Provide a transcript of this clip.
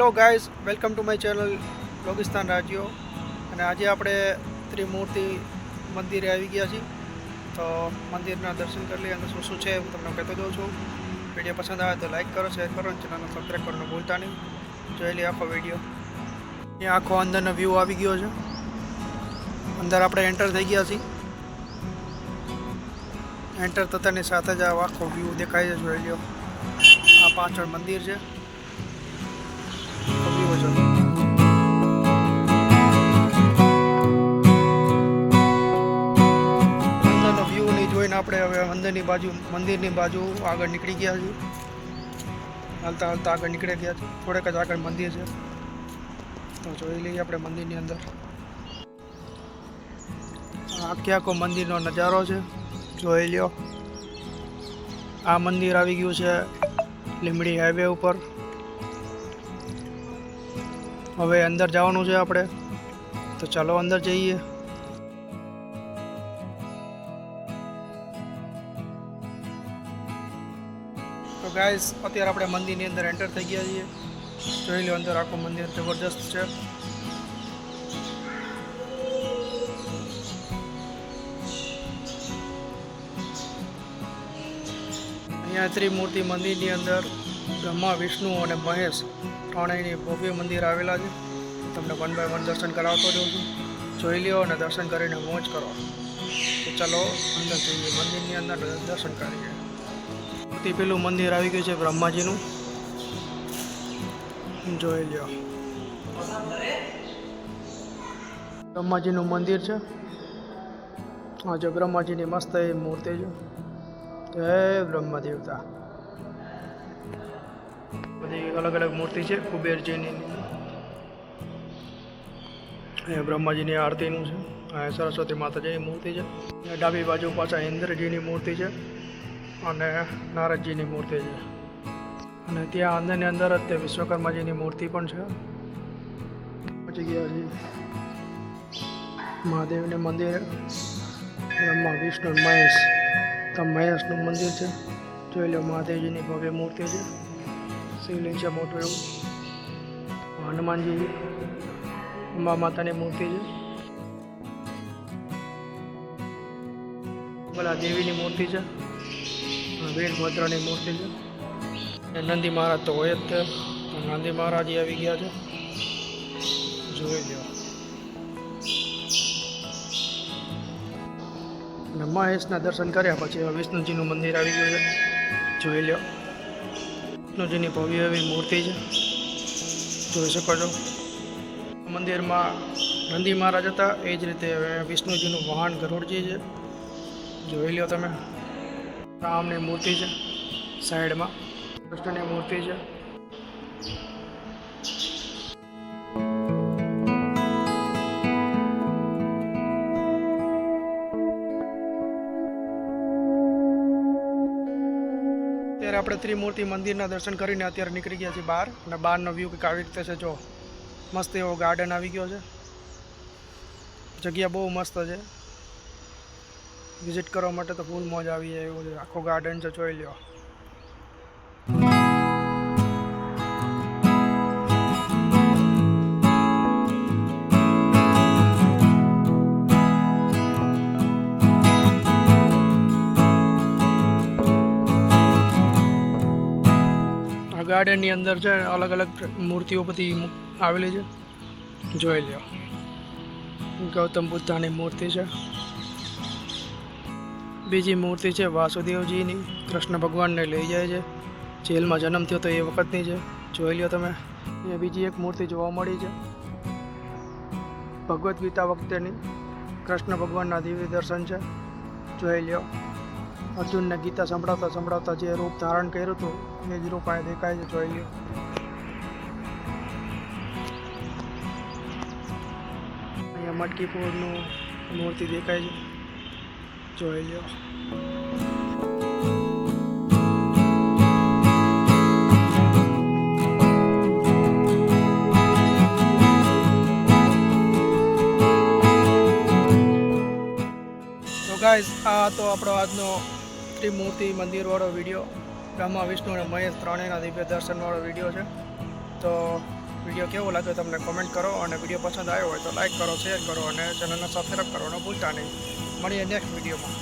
Hello guys, welcome to my channel લોગિસ્તાન રાજ્યો. અને આજે આપણે ત્રિમૂર્તિ મંદિરે આવી ગયા છીએ. તો મંદિરના દર્શન કરી લઈએ. અંદર શું શું છે હું તમને કહેતો જાઉં છું. વિડીયો પસંદ આવે તો લાઈક કરો, શેર કરો અને ચેનલને સબસ્ક્રાઈબ કરવાનું ભૂલતા નહીં. જોઈ લઈએ આખો વિડીયો. અહીંયા આખો અંદરનો વ્યૂ આવી ગયો છે. અંદર આપણે એન્ટર થઈ ગયા છીએ. એન્ટર થતાની સાથે જ આખો વ્યૂ દેખાય છે. જોઈ લો, આ પાછળ મંદિર છે. અંદરનો વ્યૂ નહીં જોઈને આપણે હવે મંદિરની બાજુ આગળ નીકળી ગયા છીએ. હાલતા હાલતા આગળ નીકળી ગયા છીએ. થોડેક જ આગળ મંદિર છે, તો જોઈ લઈએ આપણે મંદિરની અંદર. આખો મંદિરનો નજારો છે, જોઈ લ્યો. આ મંદિર આવી ગયું છે લીંબડી હાઈવે ઉપર. હવે અંદર જવાનું છે આપણે, તો ચાલો અંદર જઈએ. તો ગાઈસ, અત્યારે આપણે મંદિરની અંદર એન્ટર થઈ ગયા છીએ. જોઈ લો, અંદર આખું મંદિર જબરજસ્ત છે. અહીંયા ત્રિમૂર્તિ મંદિરની અંદર બ્રહ્મા, વિષ્ણુ અને મહેશ ત્રણેયની ભવ્ય મંદિર આવેલા છે. તમને વન બાય વન દર્શન કરાવતો જાઉં છું. જોઈ લ્યો અને દર્શન કરીને મોજ કરો. તો ચાલો અંદર જઈએ, મંદિરની અંદર દર્શન કરીએ. સૌથી પેલું મંદિર આવી ગયું છે બ્રહ્માજીનું. જોઈ લ્યો, બ્રહ્માજીનું મંદિર છે. હા, જો બ્રહ્માજીની મસ્ત એ મૂર્તિ છે. જય બ્રહ્મા દેવતા. બધી અલગ અલગ મૂર્તિ છે. કુબેરજીની, અહીંયા બ્રહ્માજીની આરતીનું છે. અહીંયા સરસ્વતી માતાજીની મૂર્તિ છે. ડાબી બાજુ પાછા ઇન્દ્રજીની મૂર્તિ છે અને નારદજીની મૂર્તિ છે. અને ત્યાં અંદરની અંદર જ તે વિશ્વકર્માજીની મૂર્તિ પણ છે. પહોંચી ગયા છીએ મહાદેવને મંદિરે. બ્રહ્મા, વિષ્ણુ, મહેશ. તો મહેશનું મંદિર છે. જોઈ લો, મહાદેવજીની ભવ્ય મૂર્તિ છે. શિવલિંગ છે મોટું એવું. હનુમાનજી, અંબા માતાની મૂર્તિ છે. ભલા દેવીની મૂર્તિ છે. વીરભદ્રની મૂર્તિ છે. નંદી મહારાજ તો હોય જ તે. નંદી મહારાજ આવી ગયા છે. જોઈ લો. અને મહેશના દર્શન કર્યા પછી વિષ્ણુજીનું મંદિર આવી ગયું છે. જોઈ લો, વિષ્ણુજીની ભવ્ય એવી મૂર્તિ છે. જોઈ શકો છો. મંદિરમાં નંદી મહારાજ હતા, એ જ રીતે વિષ્ણુજીનું વાહન ગરુડજી છે. જોઈ લો તમે. રામની મૂર્તિ છે સાઈડમાં. કૃષ્ણની મૂર્તિ છે. અત્યારે આપણે ત્રિમૂર્તિ મંદિરના દર્શન કરીને અત્યારે નીકળી ગયા છીએ બહાર. અને બહારનો વ્યૂ કંઈક આવી રીતે છે. જો મસ્ત એવો ગાર્ડન આવી ગયો છે. જગ્યા બહુ મસ્ત છે. વિઝિટ કરવા માટે તો ફૂલ મોજ આવી જાય એવું છે. આખો ગાર્ડન છે, જોઈ લો. ગાર્ડનની અંદર છે અલગ અલગ મૂર્તિઓ બધી આવેલી છે. જોઈ લો, ગૌતમ બુદ્ધાની મૂર્તિ છે. બીજી મૂર્તિ છે વાસુદેવજીની. કૃષ્ણ ભગવાનને લઈ જાય છે. જેલમાં જન્મ થયો તો એ વખતની છે. જોઈ લો તમે. એ બીજી એક મૂર્તિ જોવા મળી છે ભગવદ્ ગીતા વખતેની. કૃષ્ણ ભગવાનના દિવ્ય દર્શન છે. જોઈ લો. અર્જુનને ગીતા સંભળાવતા જે રૂપ ધારણ કર્યું હતું એ જ રૂપ અહીં દેખાય છે. જોઈ લો. અહીંયા મટકી ફોડનું મૂર્તિ દેખાય છે. જોઈ લો. તો ગાઈઝ, આ તો આપણો આજનો ત્રિમૂર્તિ મંદિરવાળો વિડીયો. બ્રહ્મા, વિષ્ણુ અને મહેશ ત્રણેયના દિવ્ય દર્શનવાળો વિડીયો છે. તો વિડીયો કેવો લાગ્યો તમને કોમેન્ટ કરો, અને વિડીયો પસંદ આવ્યો હોય તો લાઈક કરો, શેર કરો અને ચેનલને સબસ્ક્રાઈબ કરવાનું ભૂલતા નહીં. મળીએ નેક્સ્ટ વિડીયોમાં.